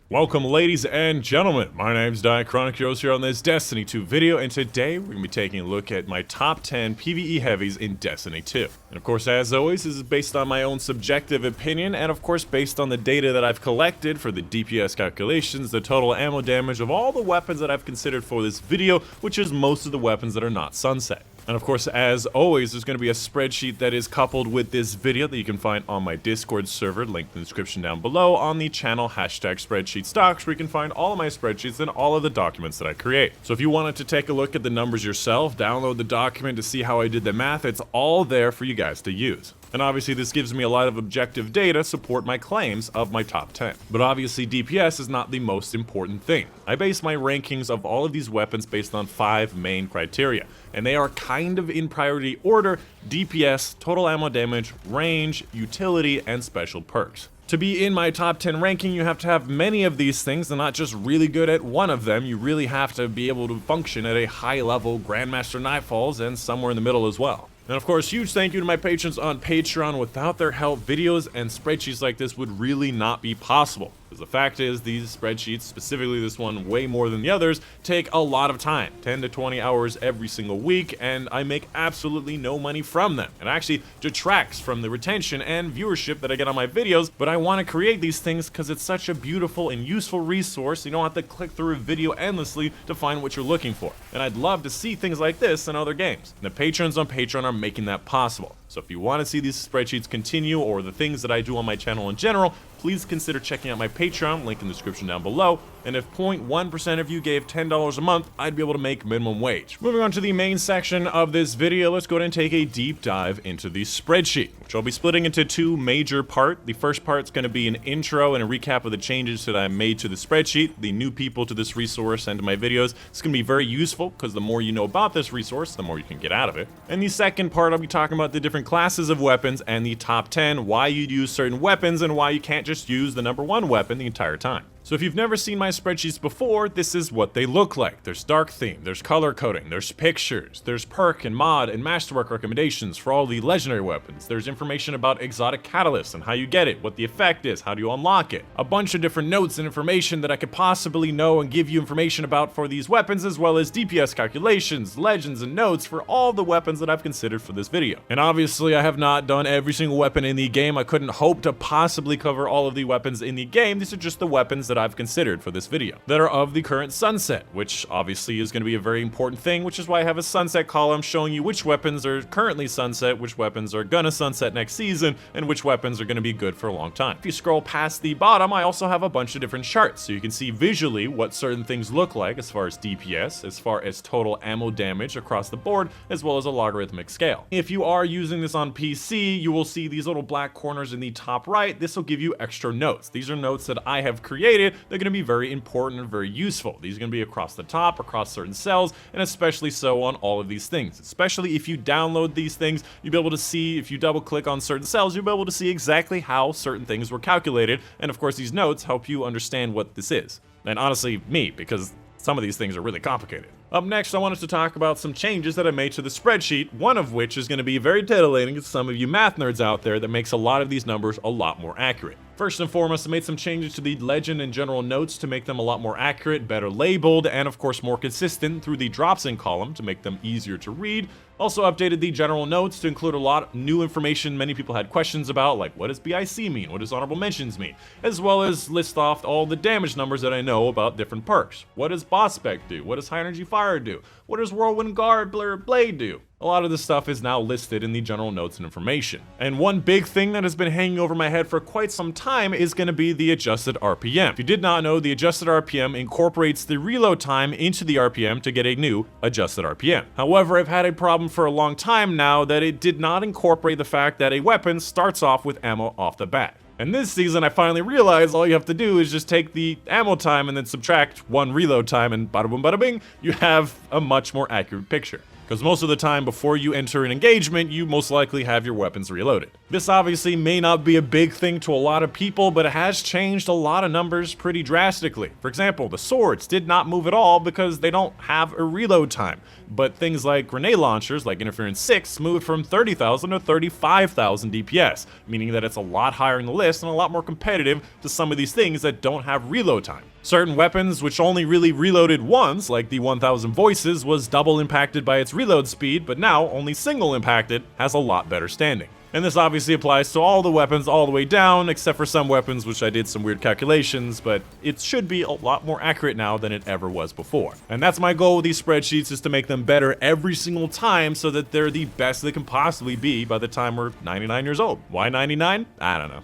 Welcome ladies and gentlemen, my name's Dychronic here on this Destiny 2 video, and today we're going to be taking a look at my top 10 PvE heavies in Destiny 2. And of course, as always, this is based on my own subjective opinion, and of course based on the data that I've collected for the DPS calculations, the total ammo damage of all the weapons that I've considered for this video, which is most of the weapons that are not sunset. And of course, as always, there's going to be a spreadsheet that is coupled with this video that you can find on my Discord server, linked in the description down below, on the channel #spreadsheet stocks, where you can find all of my spreadsheets and all of the documents that I create. So if you wanted to take a look at the numbers yourself, download the document to see how I did the math, it's all there for you guys to use. And obviously this gives me a lot of objective data to support my claims of my top 10. But obviously DPS is not the most important thing. I base my rankings of all of these weapons based on 5 main criteria, and they are kind of in priority order: DPS, total ammo damage, range, utility, and special perks. To be in my top 10 ranking, you have to have many of these things and not just really good at one of them. You really have to be able to function at a high level, Grandmaster Nightfalls, and somewhere in the middle as well. And of course, huge thank you to my patrons on Patreon. Without their help, videos and spreadsheets like this would really not be possible. Because the fact is, these spreadsheets, specifically this one way more than the others, take a lot of time, 10 to 20 hours every single week, and I make absolutely no money from them. It actually detracts from the retention and viewership that I get on my videos, but I want to create these things because it's such a beautiful and useful resource. You don't have to click through a video endlessly to find what you're looking for. And I'd love to see things like this in other games. And the patrons on Patreon are making that possible. So if you want to see these spreadsheets continue, or the things that I do on my channel in general, please consider checking out my Patreon, link in the description down below. And if 0.1% of you gave $10 a month, I'd be able to make minimum wage. Moving on to the main section of this video, let's go ahead and take a deep dive into the spreadsheet, which I'll be splitting into 2 major parts. The first part is going to be an intro and a recap of the changes that I made to the spreadsheet. The new people to this resource and to my videos, it's going to be very useful because the more you know about this resource, the more you can get out of it. And the second part, I'll be talking about the different classes of weapons and the top 10, why you'd use certain weapons and why you can't just use the number 1 weapon the entire time. So if you've never seen my spreadsheets before, this is what they look like. There's dark theme, there's color coding, there's pictures, there's perk and mod and masterwork recommendations for all the legendary weapons. There's information about exotic catalysts and how you get it, what the effect is, how do you unlock it. A bunch of different notes and information that I could possibly know and give you information about for these weapons, as well as DPS calculations, legends, and notes for all the weapons that I've considered for this video. And obviously I have not done every single weapon in the game. I couldn't hope to possibly cover all of the weapons in the game. These are just the weapons that I've considered for this video that are of the current sunset, which obviously is going to be a very important thing, which is why I have a sunset column showing you which weapons are currently sunset, which weapons are gonna sunset next season, and which weapons are going to be good for a long time. If you scroll past the bottom, I also have a bunch of different charts, so you can see visually what certain things look like as far as DPS, as far as total ammo damage across the board, as well as a logarithmic scale. If you are using this on PC, you will see these little black corners in the top right. This will give you extra notes. These are notes that I have created. They're going to be very important and very useful. These are going to be across the top, across certain cells, and especially so on all of these things. Especially if you download these things, you'll be able to see, if you double click on certain cells, you'll be able to see exactly how certain things were calculated. And of course, these notes help you understand what this is. And honestly, me, because some of these things are really complicated. Up next, I wanted to talk about some changes that I made to the spreadsheet, one of which is going to be very titillating to some of you math nerds out there, that makes a lot of these numbers a lot more accurate. First and foremost, I made some changes to the legend and general notes to make them a lot more accurate, better labeled, and of course more consistent through the drops in column to make them easier to read. Also updated the general notes to include a lot of new information many people had questions about, like what does BIC mean, what does honorable mentions mean, as well as list off all the damage numbers that I know about different perks. What does boss spec do? What does high energy fire do? What does whirlwind guard blade do? A lot of this stuff is now listed in the general notes and information. And one big thing that has been hanging over my head for quite some time is going to be the adjusted RPM. If you did not know, the adjusted RPM incorporates the reload time into the RPM to get a new adjusted RPM. However, I've had a problem for a long time now that it did not incorporate the fact that a weapon starts off with ammo off the bat. And this season, I finally realized all you have to do is just take the ammo time and then subtract 1 reload time, and bada boom bada bing, you have a much more accurate picture. because most of the time before you enter an engagement, you most likely have your weapons reloaded. This obviously may not be a big thing to a lot of people, but it has changed a lot of numbers pretty drastically. For example, the swords did not move at all because they don't have a reload time, but things like grenade launchers like Interference 6 moved from 30,000 to 35,000 DPS, meaning that it's a lot higher in the list and a lot more competitive to some of these things that don't have reload time. Certain weapons which only really reloaded once, like the 1000 Voices, was double impacted by its reload speed, but now only single impacted has a lot better standing. And this obviously applies to all the weapons all the way down, except for some weapons which I did some weird calculations, but it should be a lot more accurate now than it ever was before. And that's my goal with these spreadsheets, is to make them better every single time so that they're the best they can possibly be by the time we're 99 years old. Why 99? I don't know.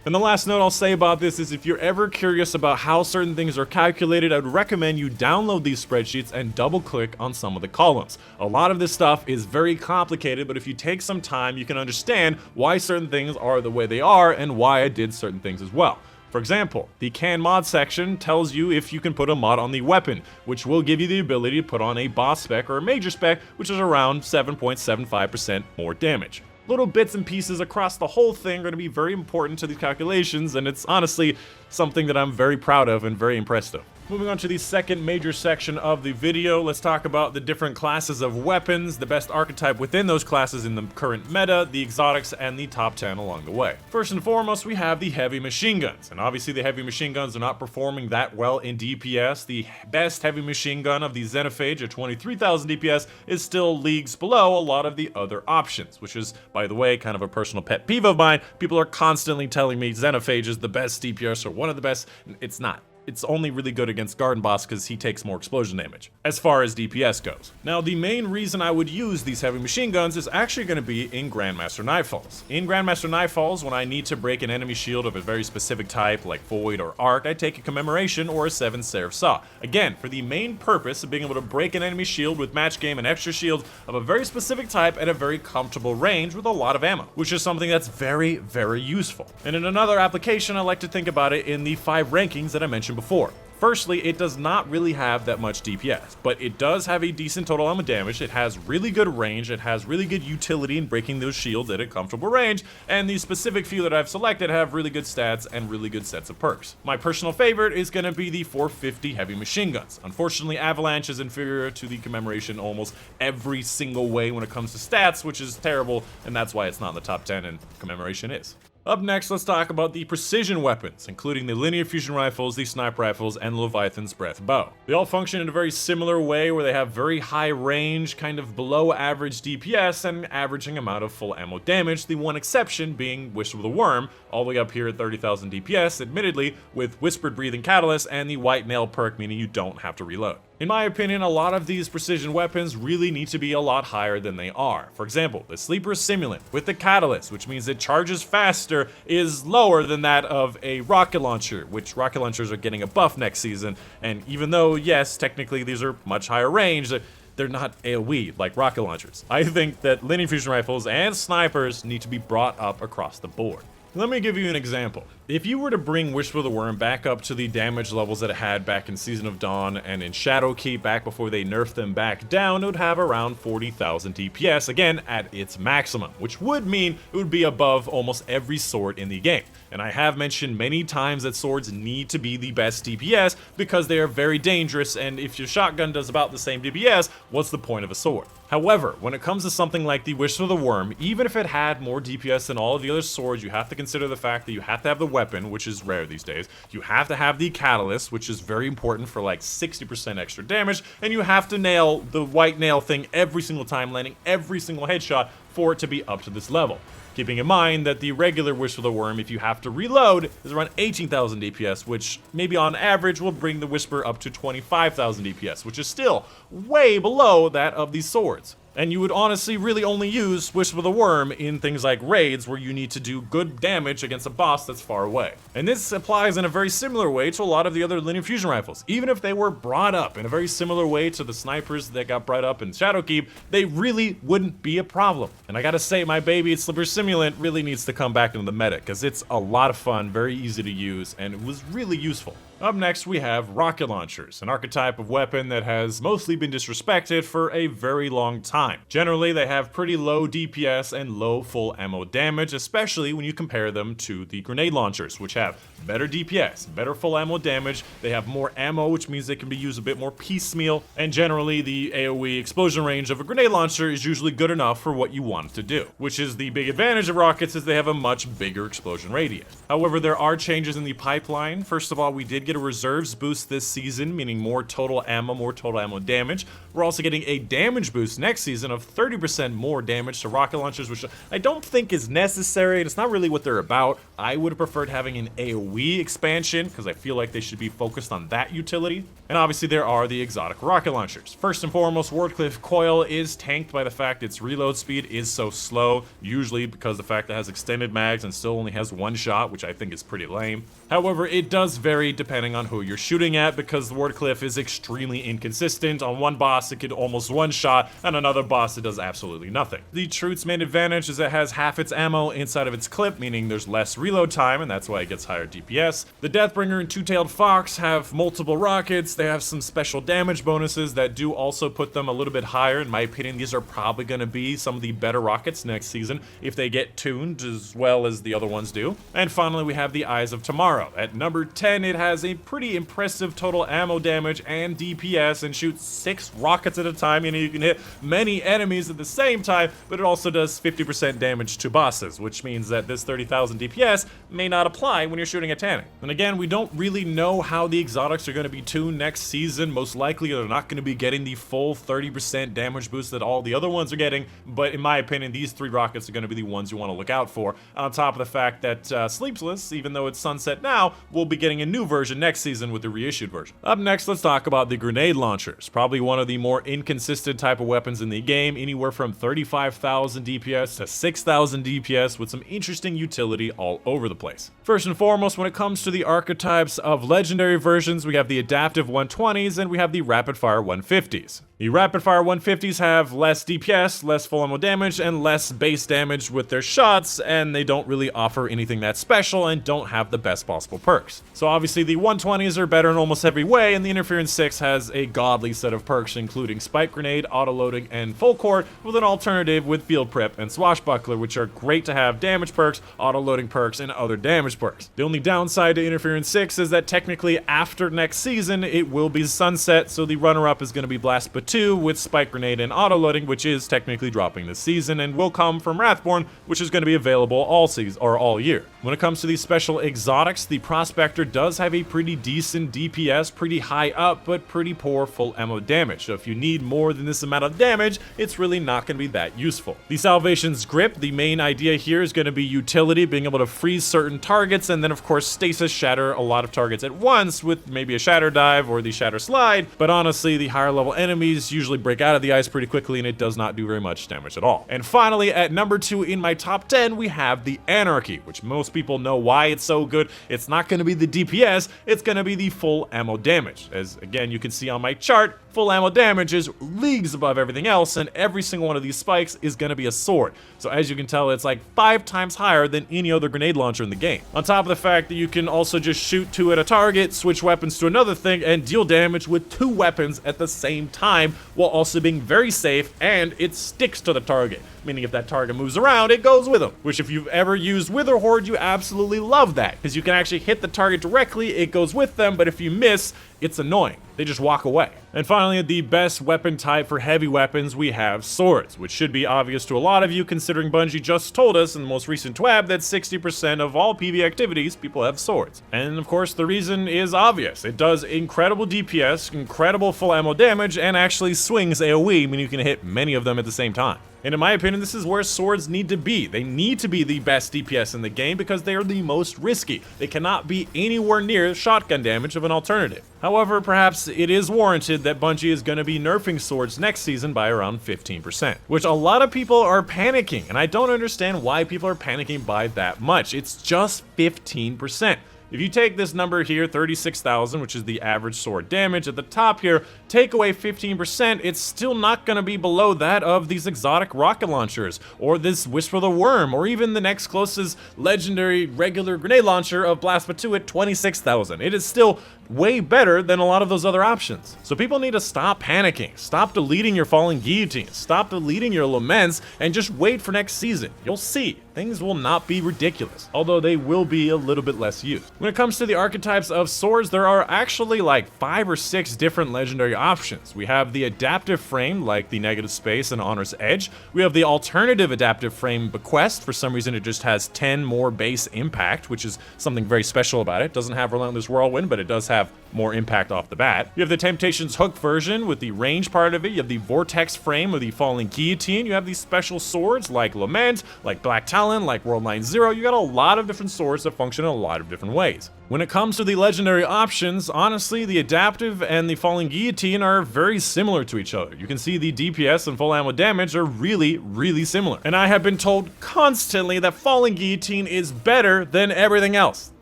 And the last note I'll say about this is, if you're ever curious about how certain things are calculated, I would recommend you download these spreadsheets and double click on some of the columns. A lot of this stuff is very complicated, but if you take some time, you can understand why certain things are the way they are and why I did certain things as well. For example, the can mod section tells you if you can put a mod on the weapon, which will give you the ability to put on a boss spec or a major spec, which is around 7.75% more damage. Little bits and pieces across the whole thing are going to be very important to these calculations, and it's honestly something that I'm very proud of and very impressed of. Moving on to the second major section of the video, let's talk about the different classes of weapons, the best archetype within those classes in the current meta, the exotics, and the top 10 along the way. First and foremost, we have the heavy machine guns, and obviously the heavy machine guns are not performing that well in DPS. The best heavy machine gun of the Xenophage at 23,000 DPS is still leagues below a lot of the other options, which is, by the way, kind of a personal pet peeve of mine. People are constantly telling me Xenophage is the best DPS or one of the best. It's not. It's only really good against Garden Boss because he takes more explosion damage, as far as DPS goes. Now, the main reason I would use these heavy machine guns is actually going to be in Grandmaster Nightfalls. In Grandmaster Nightfalls, when I need to break an enemy shield of a very specific type, like Void or Arc, I take a Commemoration or a 7 Seraph Saw. Again, for the main purpose of being able to break an enemy shield with match game and extra shields of a very specific type at a very comfortable range with a lot of ammo, which is something that's very, very useful. And in another application, I like to think about it in the 5 rankings that I mentioned before. Firstly, it does not really have that much DPS, but it does have a decent total amount of damage. It has really good range, it has really good utility in breaking those shields at a comfortable range, and the specific few that I've selected have really good stats and really good sets of perks. My personal favorite is going to be the 450 heavy machine guns. Unfortunately, Avalanche is inferior to the Commemoration almost every single way when it comes to stats, which is terrible, and that's why it's not in the top 10 and Commemoration is. Up next, let's talk about the precision weapons, including the linear fusion rifles, the sniper rifles, and Leviathan's breath bow. They all function in a very similar way, where they have very high range, kind of below average DPS, and averaging amount of full ammo damage, the one exception being Wish of the Worm, all the way up here at 30,000 DPS, admittedly, with Whispered Breathing Catalyst and the White Nail perk, meaning you don't have to reload. In my opinion, a lot of these precision weapons really need to be a lot higher than they are. For example, the Sleeper Simulant with the Catalyst, which means it charges faster, is lower than that of a rocket launcher, which rocket launchers are getting a buff next season. And even though, yes, technically these are much higher range, they're not AoE like rocket launchers. I think that linear fusion rifles and snipers need to be brought up across the board. Let me give you an example. If you were to bring Wish for the Worm back up to the damage levels that it had back in Season of Dawn and in Shadowkeep back before they nerfed them back down, it would have around 40,000 DPS, again at its maximum, which would mean it would be above almost every sword in the game. And I have mentioned many times that swords need to be the best DPS because they are very dangerous, and if your shotgun does about the same DPS, what's the point of a sword? However, when it comes to something like the Wish for the Worm, even if it had more DPS than all of the other swords, you have to consider the fact that you have to have the weapon, which is rare these days, you have to have the Catalyst, which is very important for like 60% extra damage, and you have to nail the White Nail thing every single time, landing every single headshot for it to be up to this level. Keeping in mind that the regular Wish for the Worm, if you have to reload, is around 18,000 DPS, which maybe on average will bring the Whisper up to 25,000 DPS, which is still way below that of these swords. And you would honestly really only use Swish with a Worm in things like raids where you need to do good damage against a boss that's far away. And this applies in a very similar way to a lot of the other linear fusion rifles. Even if they were brought up in a very similar way to the snipers that got brought up in Shadowkeep, they really wouldn't be a problem. And I gotta say, my baby Slipper Simulant really needs to come back into the meta, because it's a lot of fun, very easy to use, and it was really useful. Up next, we have rocket launchers, an archetype of weapon that has mostly been disrespected for a very long time. Generally, they have pretty low DPS and low full ammo damage, especially when you compare them to the grenade launchers, which have better DPS, better full ammo damage, they have more ammo, which means they can be used a bit more piecemeal, and generally the AoE explosion range of a grenade launcher is usually good enough for what you want it to do, which is the big advantage of rockets, is they have a much bigger explosion radius. However, there are changes in the pipeline. First of all, we did get a reserves boost this season, meaning more total ammo damage. We're also getting a damage boost next season of 30% more damage to rocket launchers, which I don't think is necessary, and it's not really what they're about. I would have preferred having an AoE expansion, because I feel like they should be focused on that utility. And obviously there are the exotic rocket launchers. First and foremost, Wardcliff Coil is tanked by the fact its reload speed is so slow, usually because the fact that it has extended mags and still only has one shot, which I think is pretty lame. However, it does vary depending on who you're shooting at, because the Wardcliff is extremely inconsistent. On one boss it could almost one shot, and another boss it does absolutely nothing. The Truth's main advantage is it has half its ammo inside of its clip, meaning there's less reload time, and that's why it gets higher DPS. The Deathbringer and Two-Tailed Fox have multiple rockets. They have some special damage bonuses that do also put them a little bit higher. In my opinion, these are probably going to be some of the better rockets next season if they get tuned as well as the other ones do. And finally, we have the Eyes of Tomorrow. At number 10, it has a pretty impressive total ammo damage and DPS and shoots 6 rockets at a time, meaning you can hit many enemies at the same time, but it also does 50% damage to bosses, which means that this 30,000 DPS may not apply when you're shooting at Tannic. And again, we don't really know how the exotics are going to be tuned next season. Most likely they're not going to be getting the full 30% damage boost that all the other ones are getting, but in my opinion, these 3 rockets are going to be the ones you want to look out for, on top of the fact that Sleepless, even though it's sunset now, will be getting a new version next season with the reissued version. Up next, let's talk about the grenade launchers, probably one of the more inconsistent type of weapons in the game, anywhere from 35,000 DPS to 6,000 DPS with some interesting utility all over the place. First and foremost, when it comes to the archetypes of legendary versions, we have the adaptive 120s and we have the rapid fire 150s. The rapid fire 150s have less DPS, less full ammo damage, and less base damage with their shots, and they don't really offer anything that special and don't have the best possible perks. So obviously the 120s are better in almost every way, and the Interference 6 has a godly set of perks, including Spike Grenade, Auto-Loading, and Full Court, with an alternative with Field Prep and Swashbuckler, which are great to have damage perks, auto-loading perks, and other damage perks. The only downside to Interference 6 is that technically after next season, it will be sunset, so the runner-up is going to be Blast But 2 with Spike Grenade and Auto-Loading, which is technically dropping this season and will come from Wrathborn, which is going to be available all season or all year. When it comes to these special exotics, the Prospector does have a pretty decent DPS, pretty high up, but pretty poor full ammo damage. So if you need more than this amount of damage, it's really not going to be that useful. The Salvation's Grip, the main idea here is going to be utility, being able to freeze certain targets, and then of course Stasis Shatter a lot of targets at once with maybe a Shatter Dive or the Shatter Slide, but honestly the higher level enemies usually break out of the ice pretty quickly and it does not do very much damage at all. And finally, at number 2 in my top 10, we have the Anarchy, which most people know why it's so good. It's not going to be the DPS, it's going to be the full ammo damage. As again, you can see on my chart, full ammo damage is leagues above everything else, and every single one of these spikes is going to be a sword. So as you can tell, it's like 5 times higher than any other grenade launcher in the game. On top of the fact that you can also just shoot 2 at a target, switch weapons to another thing, and deal damage with 2 weapons at the same time, while also being very safe, and it sticks to the target. Meaning if that target moves around, it goes with them. Which if you've ever used Wither Horde, you absolutely love that, because you can actually hit the target directly, it goes with them, but if you miss, it's annoying. They just walk away. And finally, the best weapon type for heavy weapons, we have swords, which should be obvious to a lot of you considering Bungie just told us in the most recent TWAB that 60% of all PvE activities, people have swords. And of course, the reason is obvious. It does incredible DPS, incredible full ammo damage, and actually swings AoE, meaning you can hit many of them at the same time. And in my opinion, this is where swords need to be. They need to be the best DPS in the game because they are the most risky. They cannot be anywhere near shotgun damage of an alternative. However, perhaps it is warranted that Bungie is going to be nerfing swords next season by around 15%, which a lot of people are panicking, and I don't understand why people are panicking by that much. It's just 15%. If you take this number here, 36,000, which is the average sword damage at the top here, take away 15%, it's still not going to be below that of these exotic rocket launchers, or this Whisper the Worm, or even the next closest legendary regular grenade launcher of Blasphemy at 26,000. It is still way better than a lot of those other options. So people need to stop panicking, stop deleting your Fallen Guillotines, stop deleting your Laments, and just wait for next season. You'll see, things will not be ridiculous, although they will be a little bit less used. When it comes to the archetypes of swords, there are actually like 5 or 6 different legendary options. We have the adaptive frame, like the Negative Space and Honor's Edge. We have the alternative adaptive frame Bequest. For some reason, it just has 10 more base impact, which is something very special about it. It doesn't have Relentless Whirlwind, but it does have more impact off the bat. You have the Temptations Hook version with the range part of it. You have the Vortex frame of the Falling Guillotine. You have these special swords like Lament, like Black Talon, like World Line Zero. You got a lot of different swords that function in a lot of different ways. When it comes to the legendary options, honestly, the adaptive and the Falling Guillotine are very similar to each other. You can see the DPS and full ammo damage are really, really similar. And I have been told constantly that Falling Guillotine is better than everything else.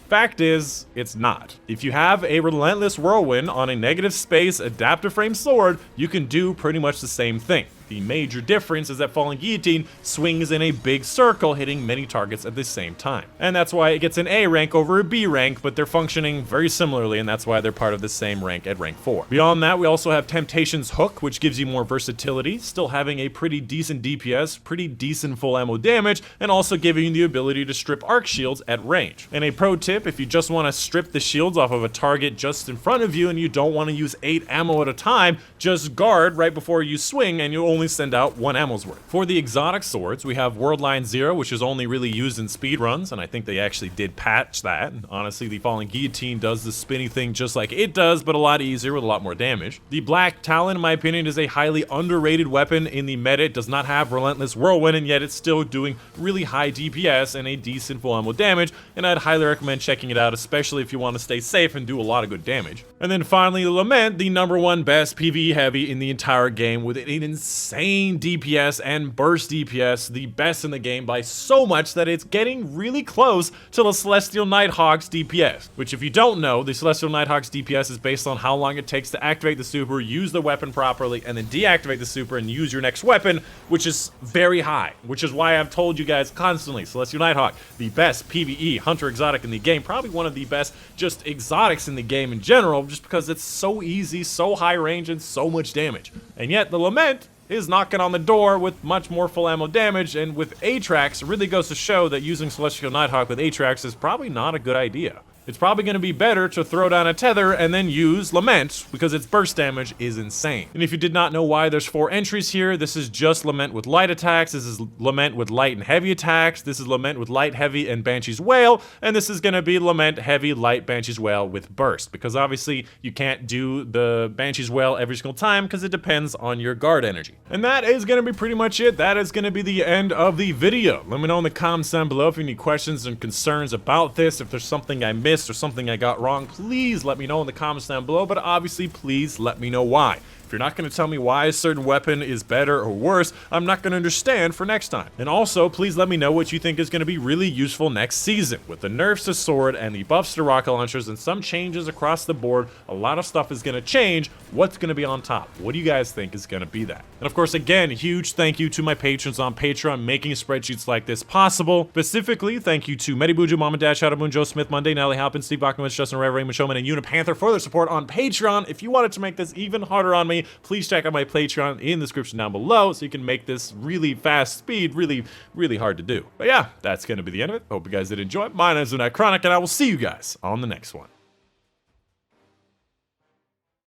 Fact is, it's not. If you have a Relentless Whirlwind on a Negative Space adaptive frame sword, you can do pretty much the same thing. The major difference is that Fallen Guillotine swings in a big circle, hitting many targets at the same time. And that's why it gets an A rank over a B rank, but they're functioning very similarly, and that's why they're part of the same rank at rank 4. Beyond that, we also have Temptations Hook, which gives you more versatility, still having a pretty decent DPS, pretty decent full ammo damage, and also giving you the ability to strip arc shields at range. And a pro tip, if you just want to strip the shields off of a target just in front of you and you don't want to use 8 ammo at a time, just guard right before you swing and you only send out 1 ammo's worth. For the exotic swords, we have World Line Zero, which is only really used in speedruns, and I think they actually did patch that. And honestly, the Fallen Guillotine does the spinny thing just like it does, but a lot easier with a lot more damage. The Black Talon, in my opinion, is a highly underrated weapon in the meta. It does not have Relentless Whirlwind, and yet it's still doing really high DPS and a decent full ammo damage, and I'd highly recommend checking it out, especially if you want to stay safe and do a lot of good damage. And then finally, Lament, the #1 best PvE heavy in the entire game, with an insane DPS and burst DPS, the best in the game by so much that it's getting really close to the Celestial Nighthawk's DPS, which if you don't know, the Celestial Nighthawk's DPS is based on how long it takes to activate the super, use the weapon properly, and then deactivate the super and use your next weapon, which is very high, which is why I've told you guys constantly, Celestial Nighthawk, the best PvE hunter exotic in the game, probably one of the best just exotics in the game in general, just because it's so easy, so high range, and so much damage. And yet the Lament is knocking on the door with much more full ammo damage, and with Atrax, it really goes to show that using Celestial Nighthawk with Atrax is probably not a good idea. It's probably going to be better to throw down a tether and then use Lament, because its burst damage is insane. And if you did not know why there's 4 entries here, this is just Lament with light attacks, this is Lament with light and heavy attacks, this is Lament with light, heavy, and Banshee's Wail, and this is going to be Lament, heavy, light, Banshee's Wail with burst, because obviously you can't do the Banshee's Wail every single time because it depends on your guard energy. And that is going to be pretty much it. That is going to be the end of the video. Let me know in the comments down below if you have any questions and concerns about this, if there's something I missed or something I got wrong. Please let me know in the comments down below, but obviously please let me know why. If you're not going to tell me why a certain weapon is better or worse, I'm not going to understand for next time. And also, please let me know what you think is going to be really useful next season. With the nerfs to sword and the buffs to rocket launchers and some changes across the board, a lot of stuff is going to change. What's going to be on top? What do you guys think is going to be that? And of course, again, huge thank you to my patrons on Patreon making spreadsheets like this possible. Specifically, thank you to Medibuju, Mom and Dad, Shadow Moon, Joe Smith, Monday, Natalie Halpin, Steve Bachmanwitz, Justin Ray, Raymond Showman, and Unipanther for their support on Patreon. If you wanted to make this even harder on me, please check out my Patreon in the description down below so you can make this really fast speed really hard to do. But yeah, that's going to be the end of it. Hope you guys did enjoy. My name is Dychronic, and I will see you guys on the next one.